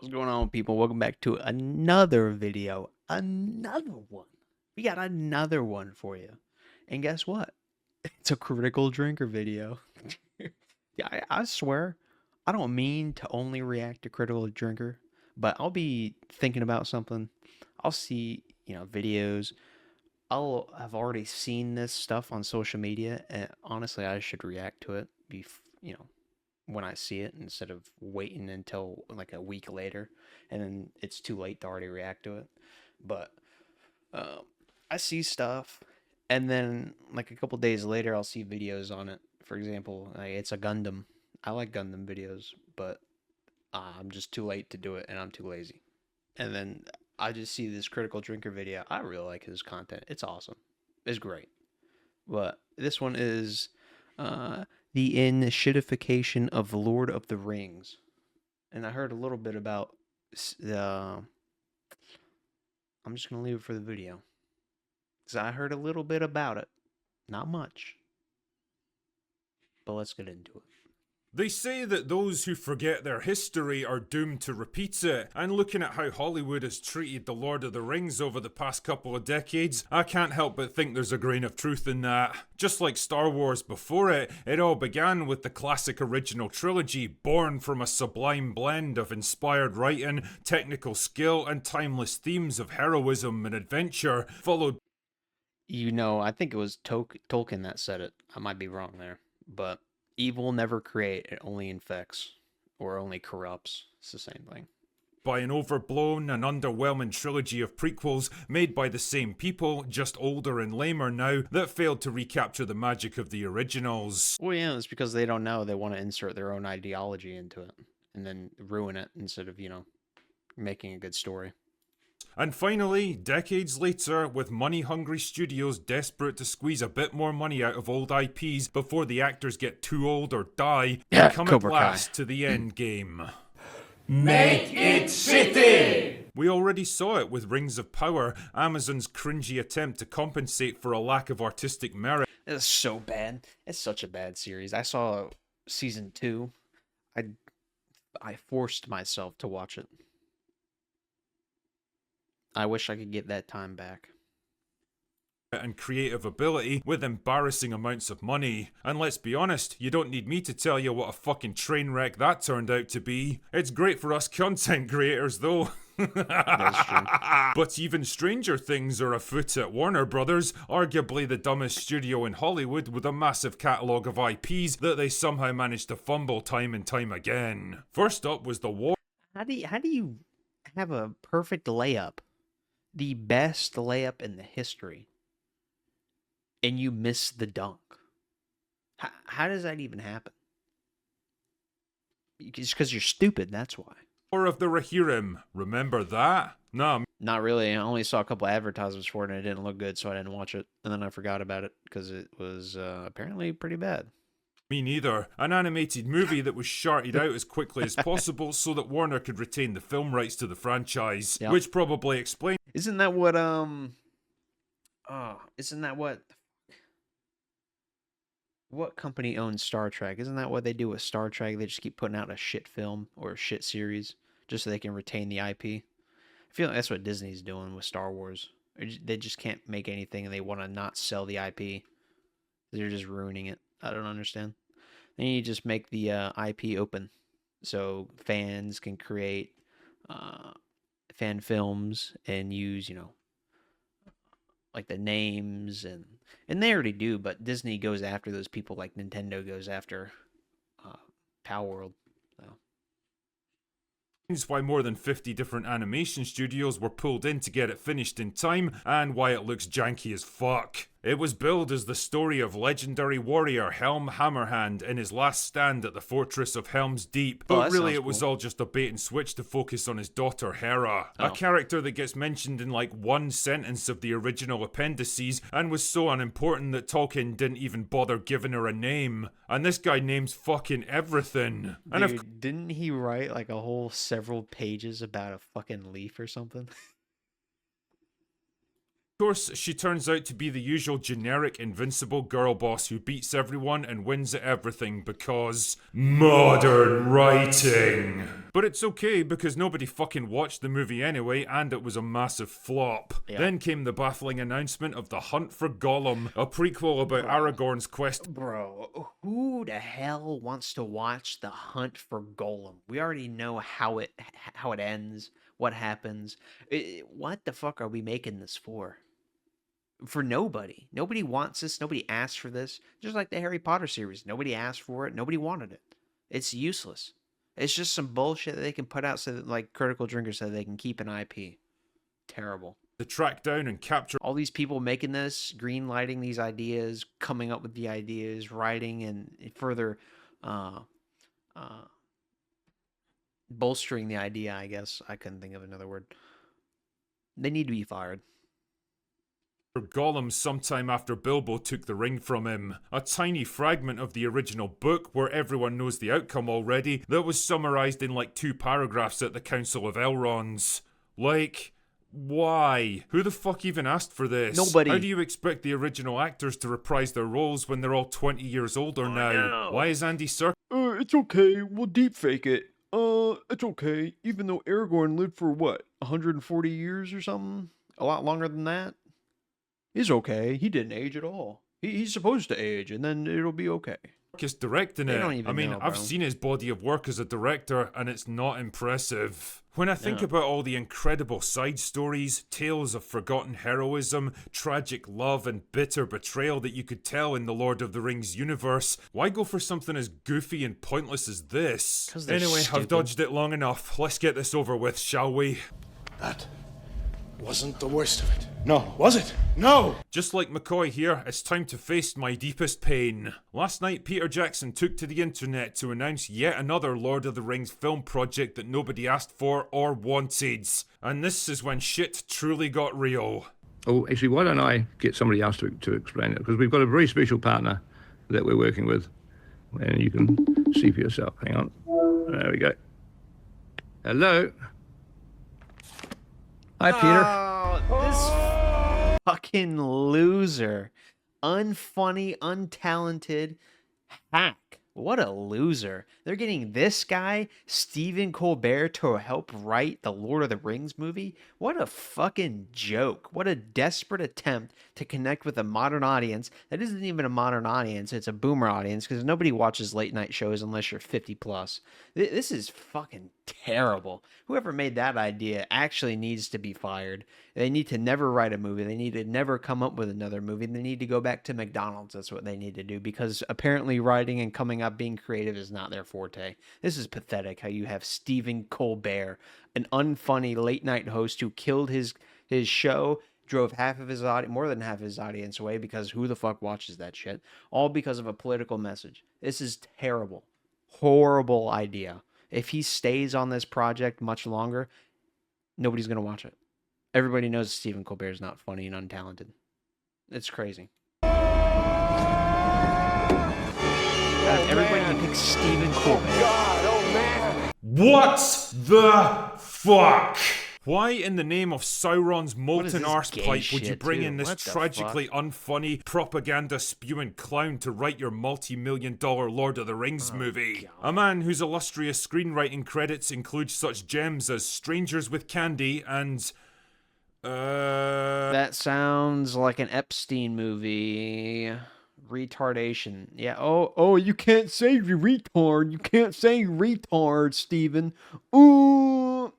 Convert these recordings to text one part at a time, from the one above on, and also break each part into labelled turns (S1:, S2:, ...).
S1: What's going on, people? Welcome back to another video. Another one. We got another one for you. And guess what? It's a critical drinker video. Yeah, I swear, I don't mean to only react to critical drinker, but I'll be thinking about something. I'll see, videos. I've already seen this stuff on social media, and honestly, I should react to it, when I see it instead of waiting until like a week later, and then it's too late to already react to it. But um, I see stuff, and then like a couple days later, I'll see videos on it. For example, like, it's a Gundam. I like Gundam videos, but I'm just too late to do it, and I'm too lazy. And then I just see this critical drinker video. I really like his content. It's awesome. It's great. But this one is the inshittification of Lord of the Rings. And I heard a little bit about the. I'm just going to leave it for the video. Because I heard a little bit about it. Not much. But let's get into it.
S2: They say that those who forget their history are doomed to repeat it, and looking at how Hollywood has treated The Lord of the Rings over the past couple of decades, I can't help but think there's a grain of truth in that. Just like Star Wars before it, it all began with the classic original trilogy, born from a sublime blend of inspired writing, technical skill, and timeless themes of heroism and adventure, followed.
S1: I think it was Tolkien that said it. I might be wrong there. But evil never create, it only infects. Or only corrupts. It's the same thing.
S2: By an overblown and underwhelming trilogy of prequels made by the same people, just older and lamer now, that failed to recapture the magic of the originals.
S1: Well, yeah, it's because they don't know. They want to insert their own ideology into it. And then ruin it instead of, making a good story.
S2: And finally, decades later, with money-hungry studios desperate to squeeze a bit more money out of old IPs before the actors get too old or die, we come at last to the end game.
S3: Make it city!
S2: We already saw it with Rings of Power, Amazon's cringy attempt to compensate for a lack of artistic merit.
S1: It's so bad. It's such a bad series. I saw season 2. I forced myself to watch it. I wish I could get that time back.
S2: And creative ability with embarrassing amounts of money. And let's be honest, you don't need me to tell you what a fucking train wreck that turned out to be. It's great for us content creators though.
S1: That's true.
S2: But even stranger things are afoot at Warner Brothers, arguably the dumbest studio in Hollywood with a massive catalogue of IPs that they somehow managed to fumble time and time again. First up was the war.
S1: How do you have a perfect layup? The best layup in the history, and you miss the dunk. How does that even happen? Just because you're stupid, that's why.
S2: War of the Rohirrim. Remember that? Nah,
S1: Not really. I only saw a couple advertisements for it, and it didn't look good, so I didn't watch it. And then I forgot about it because it was apparently pretty bad.
S2: me neither. An animated movie that was sharted out as quickly as possible so that Warner could retain the film rights to the franchise,
S1: Yep.
S2: which probably explains.
S1: Isn't that what what company owns Star Trek? Isn't that what they do with Star Trek? They just keep putting out a shit film or a shit series just so they can retain the IP. I feel like that's what Disney's doing with Star Wars. They just can't make anything and they want to not sell the IP. They're just ruining it. I don't understand. Then you just make the IP open so fans can create fan films and use, like the names and they already do, but Disney goes after those people like Nintendo goes after Power World. So.
S2: Why more than 50 different animation studios were pulled in to get it finished in time, and why it looks janky as fuck. It was billed as the story of legendary warrior Helm Hammerhand in his last stand at the fortress of Helm's Deep, but really it was all just a bait and switch to focus on his daughter Hera, a character that gets mentioned in like one sentence of the original appendices and was so unimportant that Tolkien didn't even bother giving her a name. And this guy names fucking everything.
S1: Dude, didn't he write like a whole several pages about a fucking leaf or something?
S2: Of course, she turns out to be the usual generic invincible girl boss who beats everyone and wins at everything because modern writing. But it's okay because nobody fucking watched the movie anyway and it was a massive flop.
S1: Yeah.
S2: Then came the baffling announcement of The Hunt for Gollum, a prequel about Aragorn's quest.
S1: Bro, who the hell wants to watch The Hunt for Gollum? We already know how it ends, what happens. What the fuck are we making this for? For nobody. Nobody wants this. Nobody asked for this. Just like the Harry Potter series. Nobody asked for it. Nobody wanted it. It's useless. It's just some bullshit that they can put out so that, like, Critical Drinkers, so they can keep an IP. Terrible.
S2: To track down and capture
S1: All these people making this, green lighting these ideas, coming up with the ideas, writing, and further bolstering the idea, I guess. I couldn't think of another word. They need to be fired.
S2: Gollum sometime after Bilbo took the ring from him. A tiny fragment of the original book where everyone knows the outcome already that was summarised in like 2 paragraphs at the Council of Elrond's. Like, why? Who the fuck even asked for this?
S1: Nobody.
S2: How do you expect the original actors to reprise their roles when they're all 20 years older now? Why is Andy Serkis?
S4: It's okay. We'll deep fake it. It's okay. Even though Aragorn lived for what, 140 years or something? A lot longer than that? It's okay. He didn't age at all. He's supposed to age, and then it'll be okay.
S2: Directing
S1: They
S2: it.
S1: don't even
S2: I mean,
S1: know,
S2: I've
S1: bro.
S2: seen his body of work as a director, and it's not impressive. When I think about all the incredible side stories, tales of forgotten heroism, tragic love, and bitter betrayal that you could tell in the Lord of the Rings universe, why go for something as goofy and pointless as this?
S1: 'Cause they're
S2: Anyway, I've
S1: stupid.
S2: dodged it long enough. Let's get this over with, shall we?
S3: That wasn't the worst of it. No, was it? No!
S2: Just like McCoy here, it's time to face my deepest pain. Last night, Peter Jackson took to the internet to announce yet another Lord of the Rings film project that nobody asked for or wanted. And this is when shit truly got real.
S5: Oh, actually, why don't I get somebody else to explain it? Because we've got a very special partner that we're working with. And you can see for yourself. Hang on. There we go. Hello. Hi, Peter.
S1: Oh, this fucking loser. Unfunny, untalented hack. What a loser. They're getting this guy, Stephen Colbert, to help write the Lord of the Rings movie? What a fucking joke. What a desperate attempt to connect with a modern audience that isn't even a modern audience. It's a boomer audience because nobody watches late night shows unless you're 50 plus. This is fucking terrible. Whoever made that idea actually needs to be fired. They need to never write a movie. They need to never come up with another movie. They need to go back to McDonald's. That's what they need to do because apparently writing and coming up being creative is not their forte. This is pathetic how you have Stephen Colbert, an unfunny late night host who killed his show, drove half of his audience, more than half of his audience away because who the fuck watches that shit? All because of a political message. This is terrible. Horrible idea. If he stays on this project much longer, nobody's going to watch it. Everybody knows Stephen Colbert is not funny and untalented. It's crazy. Out of everybody, you pick Stephen Colbert.
S2: What the fuck? Why in the name of Sauron's
S1: is
S2: molten
S1: this
S2: arse
S1: gay
S2: pipe would you
S1: shit,
S2: bring
S1: too?
S2: in this
S1: What the
S2: tragically unfunny, propaganda-spewing clown to write your multi-million-dollar Lord of the Rings movie? A man whose illustrious screenwriting credits include such gems as Strangers with Candy and...
S1: That sounds like an Epstein movie. Retardation. Yeah.
S4: Oh, you can't say you retard. You can't say retard, Steven. Ooh.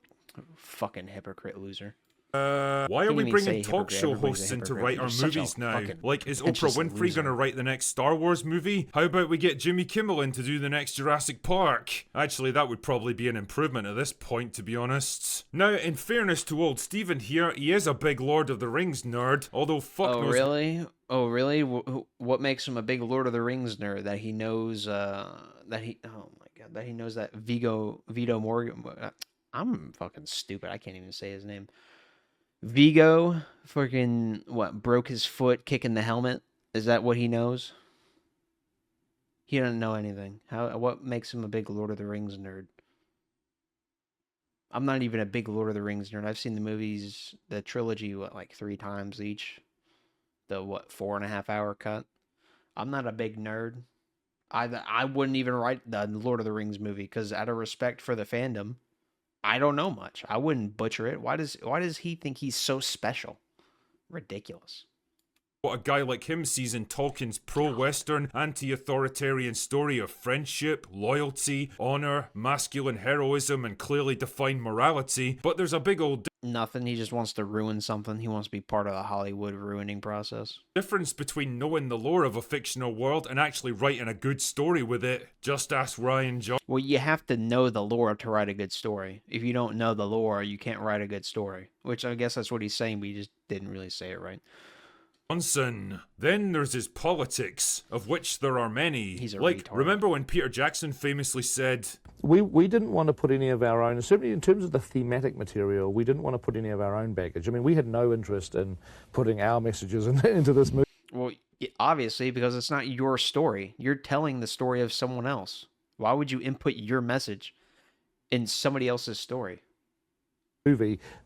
S1: Fucking hypocrite loser.
S2: Why are
S1: Can't
S2: we
S1: even
S2: bringing
S1: say
S2: talk
S1: hypocrite.
S2: show
S1: Everybody's a
S2: hosts in to
S1: hypocrite.
S2: write our
S1: You're such a
S2: movies now?
S1: fucking
S2: Like, is Oprah
S1: pretentious
S2: Winfrey
S1: loser.
S2: gonna write the next Star Wars movie? How about we get Jimmy Kimmel in to do the next Jurassic Park? Actually, that would probably be an improvement at this point, to be honest. Now, in fairness to old Steven here, he is a big Lord of the Rings nerd, although fuck
S1: Oh
S2: knows...
S1: really? Oh really? What makes him a big Lord of the Rings nerd? That he knows that he oh my god, that he knows that Vito Morgan. I'm fucking stupid. I can't even say his name. Vigo fucking what broke his foot kicking the helmet? Is that what he knows? He doesn't know anything. What makes him a big Lord of the Rings nerd? I'm not even a big Lord of the Rings nerd. I've seen the movies, the trilogy, like 3 times each. The 4.5 hour cut. I'm not a big nerd. I wouldn't even write the Lord of the Rings movie because out of respect for the fandom, I don't know much. I wouldn't butcher it. Why does he think he's so special? Ridiculous.
S2: What a guy like him sees in Tolkien's pro-Western, anti-authoritarian story of friendship, loyalty, honor, masculine heroism, and clearly defined morality. But there's a big old
S1: Nothing. He just wants to ruin something. He wants to be part of the Hollywood ruining process.
S2: difference between knowing the lore of a fictional world and actually writing a good story with it. Just ask Ryan
S1: Well, you have to know the lore to write a good story. If you don't know the lore, you can't write a good story. Which I guess that's what he's saying, but he just didn't really say it right.
S2: Johnson. Then there's his politics, of which there are many.
S1: He's a
S2: like,
S1: retard.
S2: remember when Peter Jackson famously said,
S6: We didn't want to put any of our own, certainly in terms of the thematic material, we didn't want to put any of our own baggage. I mean, we had no interest in putting our messages into this movie.
S1: Well, obviously, because it's not your story. You're telling the story of someone else. Why would you input your message in somebody else's story?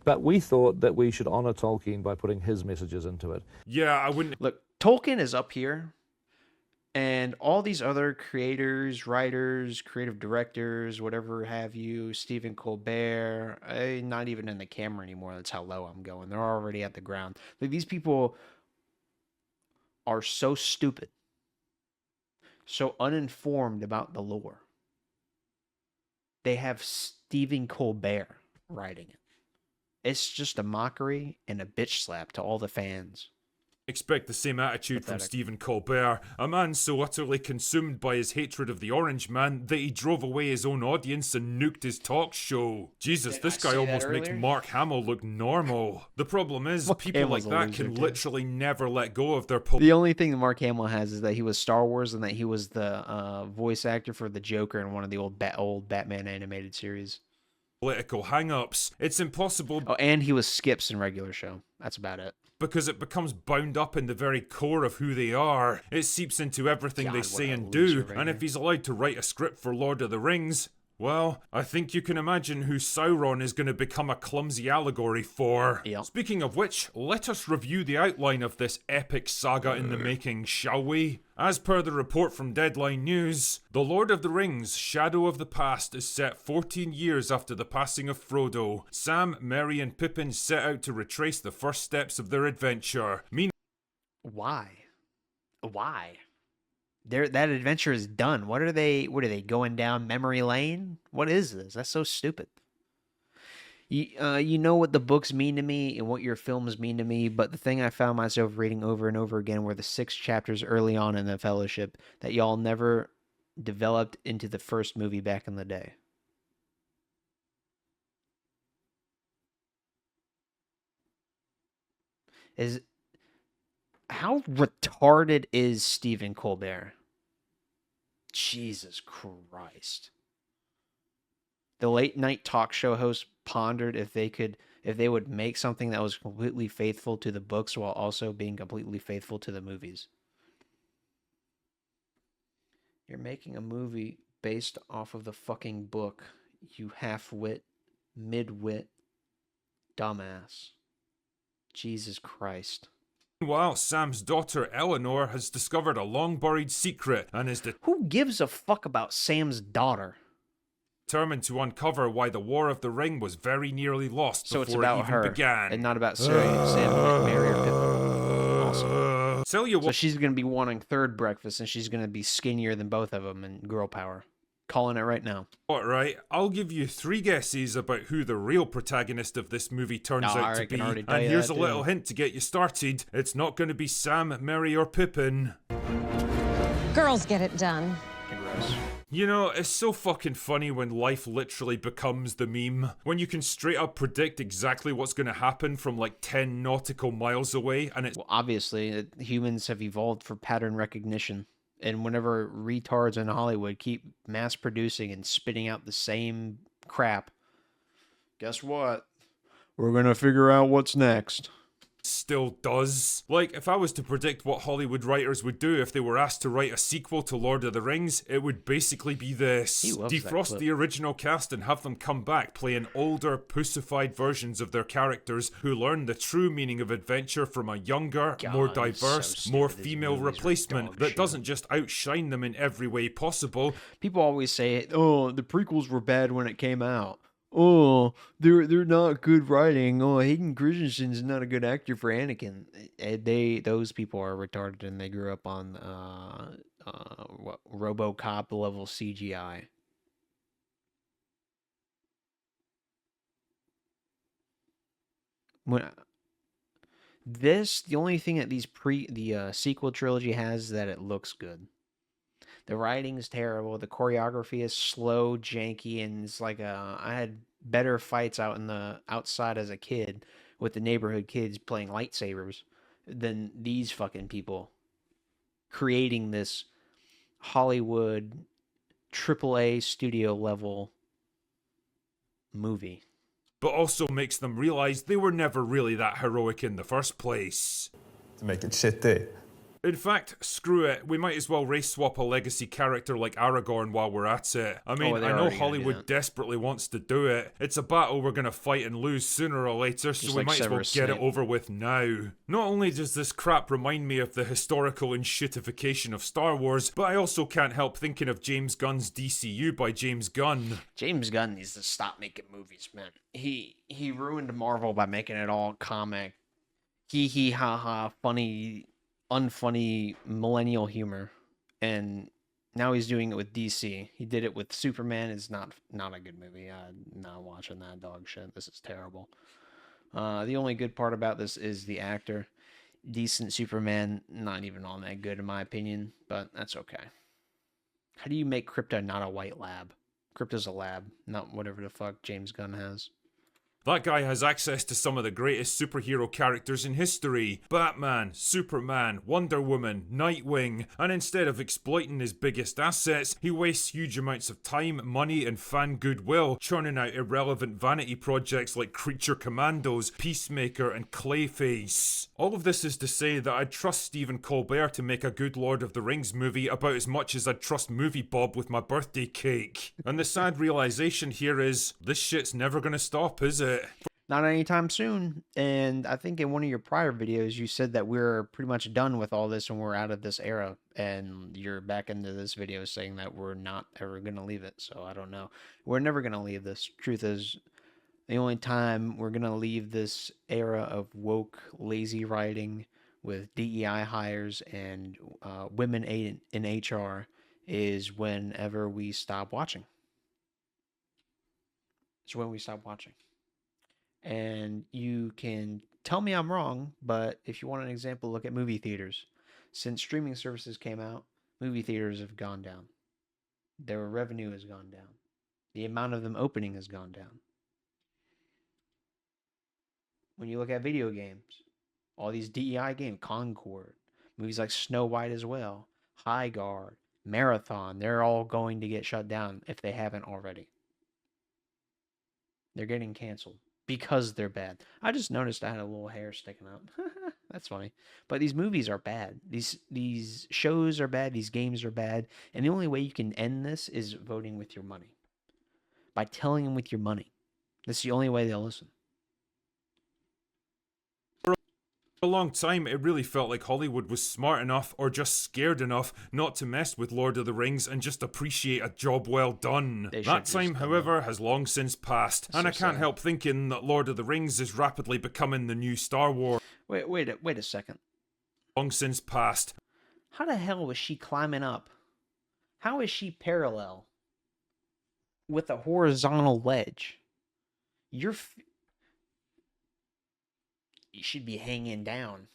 S6: But we thought that we should honor Tolkien by putting his messages into it.
S2: yeah, I wouldn't...
S1: Look, Tolkien is up here, and all these other creators, writers, creative directors, whatever have you, Stephen Colbert, not even in the camera anymore. That's how low I'm going. They're already at the ground. Like, these people are so stupid, so uninformed about the lore. They have Stephen Colbert writing it. It's just a mockery and a bitch slap to all the fans.
S2: expect the same attitude from Stephen Colbert, a man so utterly consumed by his hatred of the Orange Man that he drove away his own audience and nuked his talk show. Jesus, this guy almost makes Mark Hamill look normal. The problem is, people like that can literally never let go of their
S1: The only thing that Mark Hamill has is that he was Star Wars and that he was the voice actor for the Joker in one of the old Batman animated series.
S2: Political hang-ups. It's impossible.
S1: Oh, and he was Skips in regular show. That's about it.
S2: Because it becomes bound up in the very core of who they are. It seeps into everything they say and do, and if he's allowed to write a script for Lord of the Rings, well, I think you can imagine who Sauron is going to become a clumsy allegory for.
S1: Yep.
S2: Speaking of which, let us review the outline of this epic saga in the making, shall we? As per the report from Deadline News, The Lord of the Rings, Shadow of the Past is set 14 years after the passing of Frodo. Sam, Merry and Pippin set out to retrace the first steps of their adventure.
S1: Why? That adventure is done. What are they going down memory lane? What is this? That's so stupid. You know what the books mean to me and what your films mean to me, but the thing I found myself reading over and over again were the 6 chapters early on in the Fellowship that y'all never developed into the first movie back in the day. How retarded is Stephen Colbert? Jesus Christ. The late night talk show host pondered if they would make something that was completely faithful to the books while also being completely faithful to the movies. You're making a movie based off of the fucking book, you half-wit, mid-wit, dumbass. Jesus Christ.
S2: Meanwhile, Sam's daughter Eleanor has discovered a long-buried secret and is
S1: Who gives a fuck about Sam's daughter?
S2: determined to uncover why the War of the Ring was very nearly lost
S1: So
S2: before
S1: it's about
S2: it even
S1: her
S2: began.
S1: and not about Sam, Mary, or Pippin. Awesome.
S2: Tell you
S1: So
S2: what,
S1: she's going to be wanting third breakfast, and she's going to be skinnier than both of them and girl power. Calling it right now.
S2: right, I'll give you 3 guesses about who the real protagonist of this movie turns out to be, and here's a little hint to get you started. It's not going to be Sam, Merry, or Pippin.
S7: Girls get it done.
S1: Gross.
S2: You know, it's so fucking funny when life literally becomes the meme. When you can straight up predict exactly what's going to happen from like 10 nautical miles away, and it's...
S1: Well, obviously, humans have evolved for pattern recognition. And whenever retards in Hollywood keep mass producing and spitting out the same crap, guess what? We're going to figure out what's next.
S2: still does. Like, if I was to predict what Hollywood writers would do if they were asked to write a sequel to Lord of the Rings, it would basically be this.
S1: He loves that
S2: Defrost
S1: clip.
S2: the original cast and have them come back playing older, pussified versions of their characters who learn the true meaning of adventure from a younger, more
S1: God, he's so
S2: diverse,
S1: stupid.
S2: more
S1: His
S2: female
S1: movies are
S2: replacement
S1: dog
S2: that
S1: shit.
S2: doesn't just outshine them in every way possible.
S1: People always say,
S4: Oh, the prequels were bad when it came out. Oh, they're not good writing. Oh, Hayden Christensen's not a good actor for Anakin.
S1: those people are retarded and they grew up on what RoboCop level CGI. When the only thing that the sequel trilogy has is that it looks good. The writing is terrible. The choreography is slow, janky, and it's like I had better fights out in the outside as a kid with the neighborhood kids playing lightsabers than these fucking people creating this Hollywood AAA studio level movie.
S2: But also makes them realize they were never really that heroic in the first place.
S8: To make it Cheetah.
S2: In fact, screw it, we might as well race swap a legacy character like Aragorn while we're at it. I mean,
S1: they're
S2: I know
S1: already gonna do
S2: Hollywood
S1: that.
S2: desperately wants to do it. It's a battle we're gonna fight and lose sooner or later, so
S1: Just
S2: we
S1: like
S2: might as well
S1: Severus
S2: get it
S1: Snape.
S2: over with now. Not only does this crap remind me of the historical enshittification of Star Wars, but I also can't help thinking of James Gunn's DCU by James Gunn.
S1: James Gunn needs to stop making movies, man. He ruined Marvel by making it all comic. Hee hee ha ha, funny, unfunny millennial humor. And now he's doing it with DC. He did it with Superman. It's not a good movie. I'm not watching that dog shit. This is terrible. The only good part about this is the actor. Decent Superman, not even all that good in my opinion, but that's okay. How do you make Krypto not a white lab? Krypto's a lab, not whatever the fuck James Gunn has.
S2: That guy has access to some of the greatest superhero characters in history. Batman, Superman, Wonder Woman, Nightwing. And instead of exploiting his biggest assets, he wastes huge amounts of time, money, and fan goodwill churning out irrelevant vanity projects like Creature Commandos, Peacemaker, and Clayface. All of this is to say that I'd trust Stephen Colbert to make a good Lord of the Rings movie about as much as I'd trust Movie Bob with my birthday cake. And the sad realization here is, this shit's never gonna stop, is it?
S1: Not anytime soon. And I think in one of your prior videos, you said that we're pretty much done with all this and we're out of this era. And you're back into this video saying that we're not ever going to leave it. So I don't know. We're never going to leave this. Truth is, the only time we're going to leave this era of woke, lazy writing with DEI hires and women in HR is whenever we stop watching. It's when we stop watching. And you can tell me I'm wrong, but if you want an example, look at movie theaters. Since streaming services came out, movie theaters have gone down. Their revenue has gone down. The amount of them opening has gone down. When you look at video games, all these DEI games, Concord, movies like Snow White as well, High Guard, Marathon, they're all going to get shut down if they haven't already. They're getting canceled. Because they're bad. I just noticed I had a little hair sticking up. That's funny. But these movies are bad. These shows are bad. These games are bad. And the only way you can end this is voting with your money. By telling them with your money. That's the only way they'll listen.
S2: For a long time, it really felt like Hollywood was smart enough or just scared enough not to mess with Lord of the Rings and just appreciate a job well done.
S1: They should
S2: That
S1: just
S2: time,
S1: done
S2: however, has long since passed, and I
S1: So
S2: can't
S1: sad.
S2: help thinking that Lord of the Rings is rapidly becoming the new Star Wars.
S1: Wait a second.
S2: Long since passed.
S1: How the hell was she climbing up? How is she parallel with a horizontal ledge? You should be hanging down.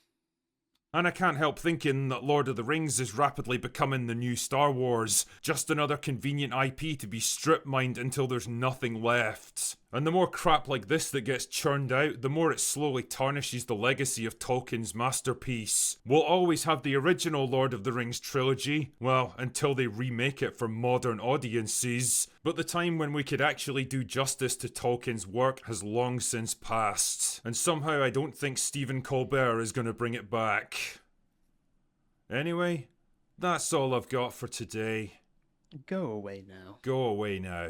S2: And I can't help thinking that Lord of the Rings is rapidly becoming the new Star Wars. Just another convenient IP to be strip mined until there's nothing left. And the more crap like this that gets churned out, the more it slowly tarnishes the legacy of Tolkien's masterpiece. We'll always have the original Lord of the Rings trilogy, well, until they remake it for modern audiences, but the time when we could actually do justice to Tolkien's work has long since passed, and somehow I don't think Stephen Colbert is gonna bring it back. Anyway, that's all I've got for today.
S1: Go away now.
S2: Go away now.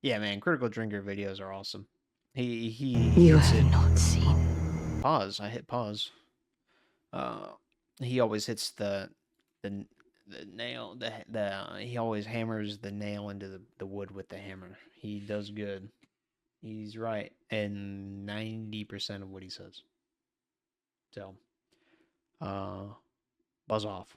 S1: Yeah, man, Critical Drinker videos are awesome. He
S7: You
S1: hits
S7: have
S1: it.
S7: not seen.
S1: Pause. I hit pause. He always hits the nail. He always hammers the nail into the wood with the hammer. He does good. He's right in 90% of what he says. So, buzz off.